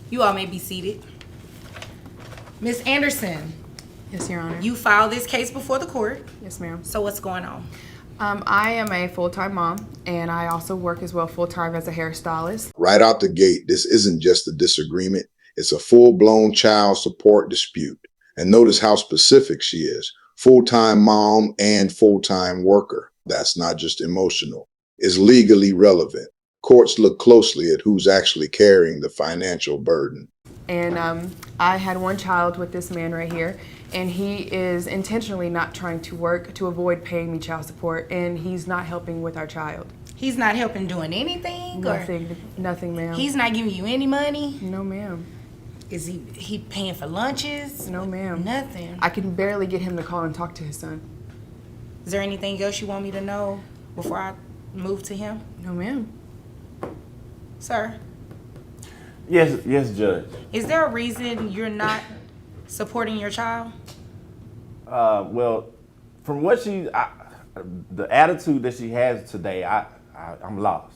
You all may be seated. Ms. Anderson, Yes, Your Honor. you filed this case before the court. Yes, ma'am. So what's going on? I am a full-time mom, and I also work as well full-time as a hairstylist. Right out the gate, this isn't just a disagreement. It's a full-blown child support dispute. And notice how specific she is. Full-time mom and full-time worker. That's not just emotional. It's legally relevant. Courts look closely at who's actually carrying the financial burden. And I had one child with this man right here, and he is intentionally not trying to work to avoid paying me child support, and he's not helping with our child. He's not helping doing anything? Nothing, ma'am. He's not giving you any money? No, ma'am. Is he paying for lunches? No, ma'am. Nothing. I can barely get him to call and talk to his son. Is there anything else you want me to know before I move to him? No, ma'am. Sir? Yes, Judge. Is there a reason you're not supporting your child? Well, from what the attitude that she has today, I'm lost.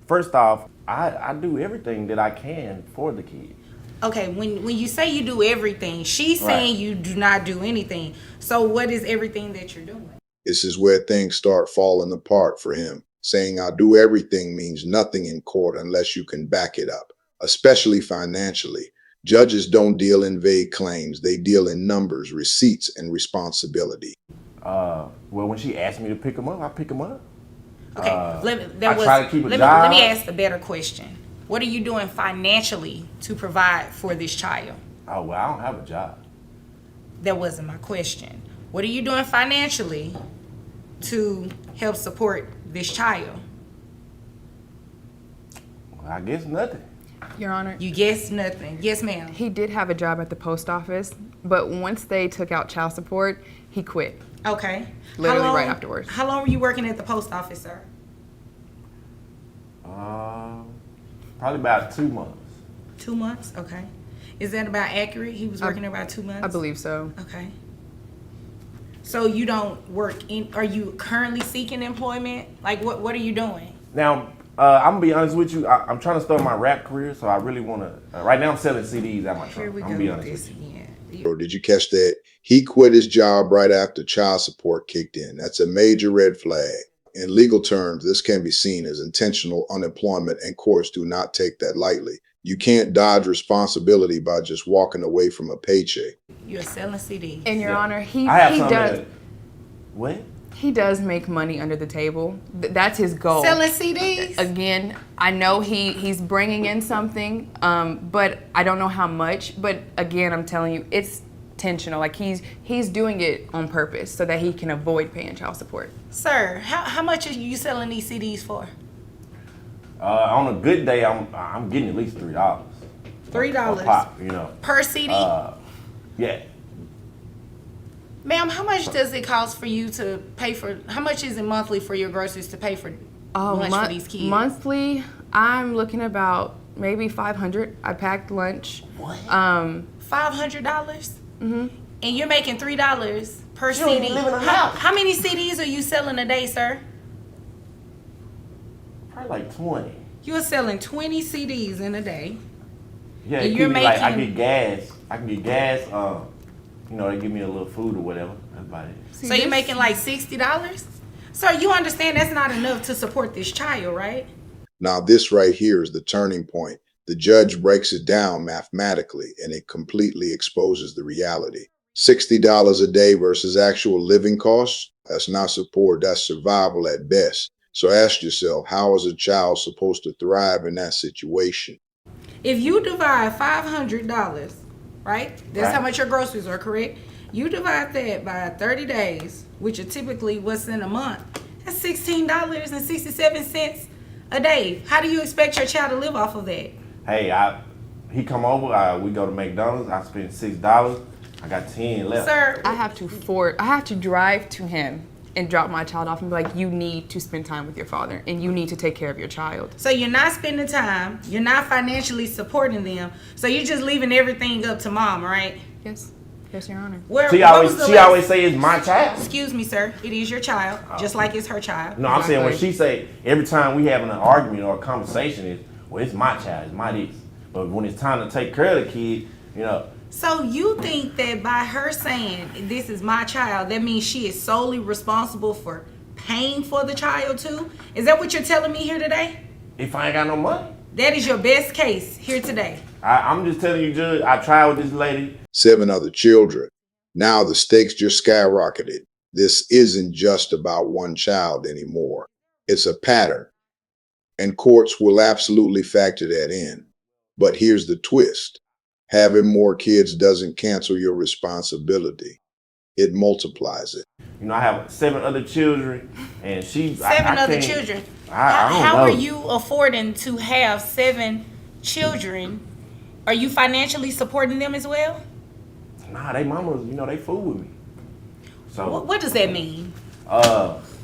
First off, I do everything that I can for the kid. Okay, when you say you do everything, she's saying you do not do anything. So what is everything that you're doing? This is where things start falling apart for him. Saying I'll do everything means nothing in court unless you can back it up, especially financially. Judges don't deal in vague claims. They deal in numbers, receipts, and responsibility. Well, when she asked me to pick him up, I pick him up. Okay, try to keep a job. Let me ask a better question. What are you doing financially to provide for this child? Oh, well, I don't have a job. That wasn't my question. What are you doing financially to help support this child? Well, I guess nothing. Your Honor. You guess nothing. Yes, ma'am. He did have a job at the post office, but once they took out child support, he quit. Okay. Literally right afterwards. How long were you working at the post office, sir? Probably about 2 months. 2 months? Okay. Is that about accurate? He was working there about 2 months? I believe so. Okay. So you don't work are you currently seeking employment? Like what are you doing? Now, I'm gonna be honest with you. I'm trying to start my rap career, so I really wanna. Right now, I'm selling CDs at my truck. Here we I'm go gonna be with honest this with you. again. Or did you catch that? He quit his job right after child support kicked in. That's a major red flag. In legal terms, this can be seen as intentional unemployment, and courts do not take that lightly. You can't dodge responsibility by just walking away from a paycheck. You're selling CDs. In Your Honor, he does. What? He does make money under the table. That's his goal. Selling CDs? Again, I know he's bringing in something, but I don't know how much. But again, I'm telling you, it's intentional. Like he's doing it on purpose so that he can avoid paying child support. Sir, how much are you selling these CDs for? On a good day, I'm getting at least $3. $3 a pop, you know. Per CD? Yeah. Ma'am, how much does it cost for you to pay for? How much is it monthly for your groceries to pay for lunch for these kids? Monthly, I'm looking about maybe $500. I packed lunch. What? $500? Mm-hmm. And you're making $3 per CD. Don't even live in a house. How many CDs are you selling a day, sir? Probably like 20. You're selling 20 CDs in a day. Yeah, and it you're could be like I making- get gas. I can get gas. You know, they give me a little food or whatever. That's about it. So you're making like $60? Sir, you understand that's not enough to support this child, right? Now, this right here is the turning point. The judge breaks it down mathematically, and it completely exposes the reality. $60 a day versus actual living costs, that's not support, that's survival at best. So ask yourself, how is a child supposed to thrive in that situation? If you divide $500, right? That's Right. how much your groceries are, correct? You divide that by 30 days, which are typically what's in a month. That's $16.67 a day. How do you expect your child to live off of that? Hey, he come over. We go to McDonald's. I spend $6. I got 10 left. Sir, I have to drive to him and drop my child off and be like, you need to spend time with your father and you need to take care of your child. so you're not spending time, you're not financially supporting them, so you're just leaving everything up to mom, right? Yes, Your Honor. She always say it's my child. Excuse me, sir. It is your child, just like it's her child. No, I'm saying when she say every time we having an argument or a conversation is, well, it's my child, it's my this. But when it's time to take care of the kid, you know, So you think that by her saying this is my child, that means she is solely responsible for paying for the child too? Is that what you're telling me here today? if I ain't got no money, That is your best case here today. I'm just telling you, Judge, I tried with this lady. 7 other children. Now the stakes just skyrocketed. This isn't just about one child anymore. It's a pattern. And courts will absolutely factor that in. But here's the twist. Having more kids doesn't cancel your responsibility. It multiplies it. You know, I have 7 other children, and she... Seven I other can't- children. I don't How know. are you affording to have 7 children? Are you financially supporting them as well? Nah, they mamas, you know, they fool with me. So, What does that mean?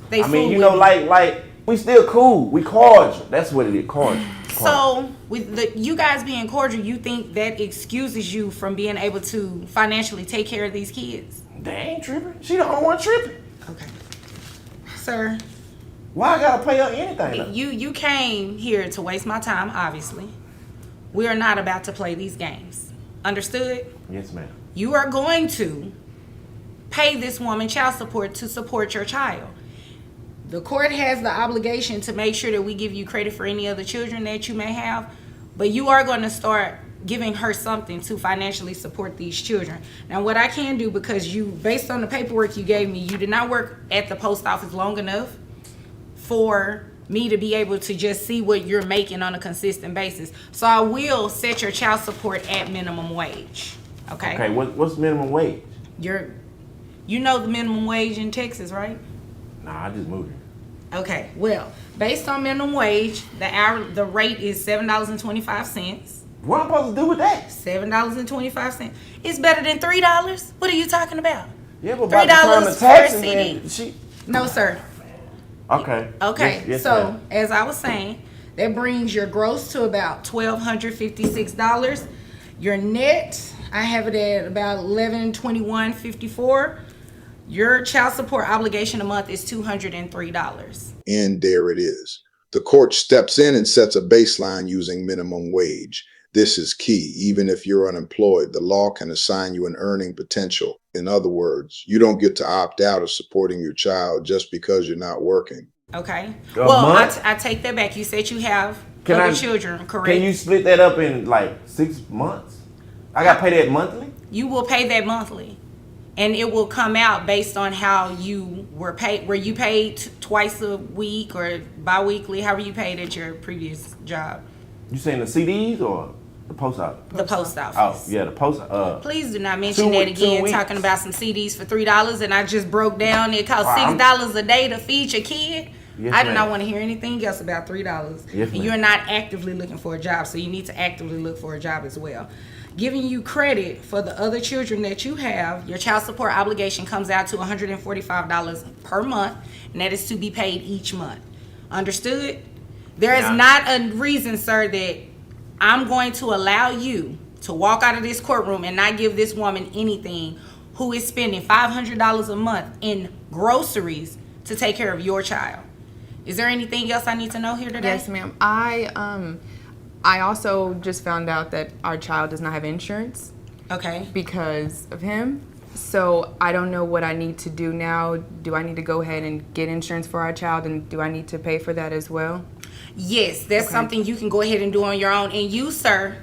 They I mean, fool you know, with like we still cool. We cordial. That's what it is, cordial. So, with you guys being cordial, you think that excuses you from being able to financially take care of these kids? They ain't tripping. She the only one tripping. Okay. Sir, Why I gotta pay her anything? though? you came here to waste my time, obviously. We are not about to play these games. Understood? Yes, ma'am. You are going to pay this woman child support to support your child. The court has the obligation to make sure that we give you credit for any other children that you may have, but you are going to start giving her something to financially support these children. Now, what I can do, because you, based on the paperwork you gave me, you did not work at the post office long enough for me to be able to just see what you're making on a consistent basis. So I will set your child support at minimum wage. Okay? Okay, what's minimum wage? You know the minimum wage in Texas, right? Nah, I just moved here. Okay, well, based on minimum wage, the rate is $7.25. What I'm supposed to do with that? $7.25. It's better than $3. What are you talking about? Yeah, but by the time the $3 taxes for a CD. and she. No, sir. Okay. Okay, Yes, so ma'am. as I was saying, that brings your gross to about $1,256. Your net, I have it at about $1,121.54. Your child support obligation a month is $203. And there it is. The court steps in and sets a baseline using minimum wage. This is key. Even if you're unemployed, the law can assign you an earning potential. In other words, you don't get to opt out of supporting your child just because you're not working. Okay. A Well, month? I take that back. You said you have Can other I- children, correct? Can you split that up in like 6 months? I gotta pay that monthly? You will pay that monthly, and it will come out based on how you were paid. Were you paid twice a week or bi-weekly? How were you paid at your previous job? You saying the CDs or the post office? The post office. Oh, yeah, the post. Please do not mention 2 that weeks- 2 again. weeks. Talking about some CDs for $3, and I just broke down. It costs Wow, $6 a day to feed your kid. Yes, I do ma'am. not want to hear anything else about $3. Yes, And ma'am. you're not actively looking for a job, so you need to actively look for a job as well. Giving you credit for the other children that you have, your child support obligation comes out to $145 per month, and that is to be paid each month. Understood? There is Yeah. not a reason, sir, that I'm going to allow you to walk out of this courtroom and not give this woman anything who is spending $500 a month in groceries to take care of your child. Is there anything else I need to know here today? Yes, ma'am. I also just found out that our child does not have insurance Okay. because of him. So I don't know what I need to do now. Do I need to go ahead and get insurance for our child, and do I need to pay for that as well? Yes, that's Okay. something you can go ahead and do on your own. And you, sir,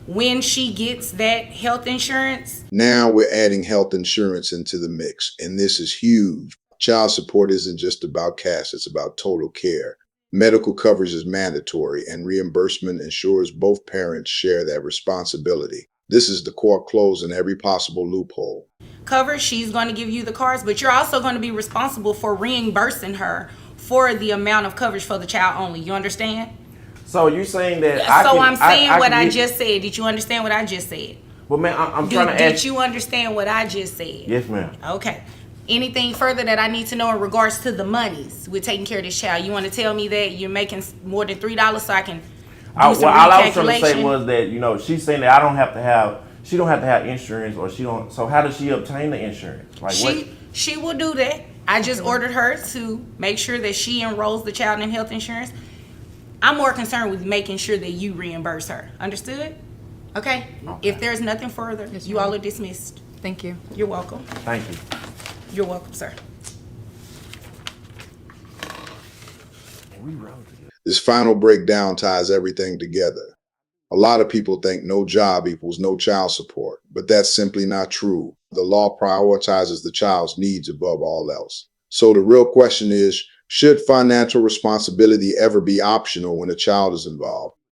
when she gets that health insurance, Now we're adding health insurance into the mix, and this is huge. Child support isn't just about cash, it's about total care. Medical coverage is mandatory, and reimbursement ensures both parents share that responsibility. This is the court closing every possible loophole. cover, she's going to give you the cards, but you're also going to be responsible for reimbursing her for the amount of coverage for the child only. You understand? So you're saying that I'm saying what can I get- just said. Did you understand what I just said? Well, man, I'm trying to Did ask. you understand what I just said? Yes, ma'am. Okay. Anything further that I need to know in regards to the monies with taking care of this child? You want to tell me that you're making more than $3 so I can do Well, some all I was trying to say recalculation? was that, you know, she's saying that I don't have to have, she don't have to have insurance, or she don't. So how does she obtain the insurance? Like what? She will do that. I just ordered her to make sure that she enrolls the child in health insurance. I'm more concerned with making sure that you reimburse her. Understood? Okay? If there's nothing further, Yes, you ma'am. all are dismissed. Thank you. You're welcome. Thank you. You're welcome, sir. And we rode together. This final breakdown ties everything together. A lot of people think no job equals no child support, but that's simply not true. The law prioritizes the child's needs above all else. So the real question is, should financial responsibility ever be optional when a child is involved?